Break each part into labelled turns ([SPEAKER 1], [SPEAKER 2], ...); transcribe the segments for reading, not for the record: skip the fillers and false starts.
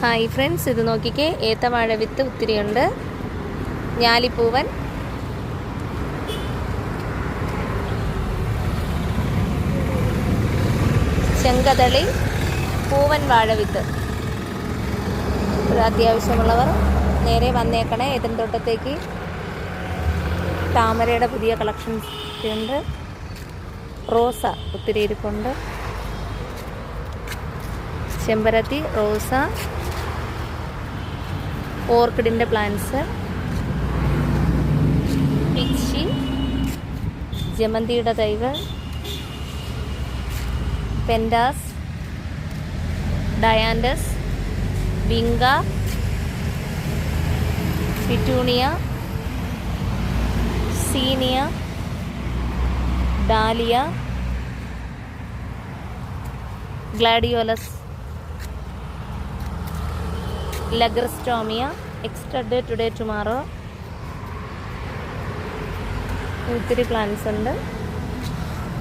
[SPEAKER 1] Hi friends, ഇത് നോക്കിക്കേ, ഏത്തവാഴ വിത്ത് ഒത്തിരിയുണ്ട്. ഞാലിപ്പൂവൻ, ചെങ്കതളി, പൂവൻ വാഴവിത്ത്. അത്യാവശ്യമുള്ളവർ നേരെ വന്നേക്കണേ ഏത്തൻതോട്ടത്തേക്ക്. താമരയുടെ പുതിയ കളക്ഷൻസ് ഉണ്ട്. റോസ ഒത്തിരി ഇരിപ്പുണ്ട്. ചെമ്പരത്തി, റോസ, ഓർക്കിഡിൻ്റെ പ്ലാന്റ്സ്, പിച്ചി, ജമന്തിയുടെ തൈകൾ, pentas, dianthus, vinca, petunia, zinnia, dahlia, gladiolus, lagerstroemia, extra day today tomorrow. ഒത്തിരി പ്ലാന്റ്സ് ഉണ്ട്.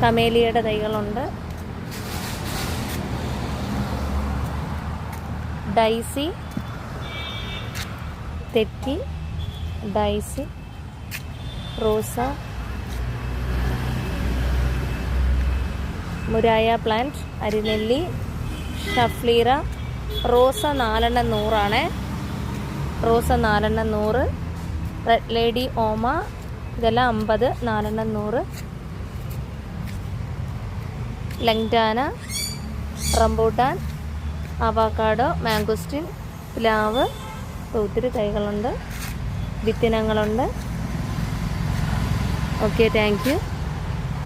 [SPEAKER 1] കമേലിയയുടെ തൈകളുണ്ട്. ഡൈസി, തെറ്റി, ഡൈസി, റോസ, മുരായ പ്ലാന്റ്, അരിനെല്ലി, ഷഫ്ലീറ. റോസ 4 100 റോസ 4 100. റെഡ് ലേഡി, ഓമ, ഇതെല്ലാം 50, 4 100. ലങ്ഡാന, റംബൂട്ടാൻ, അവക്കാഡോ, മാംഗോസ്റ്റിൻ, പ്ലാവ്. ഒത്തിരി തൈകളുണ്ട്, വിത്തിനങ്ങളുണ്ട്. Okay, thank U.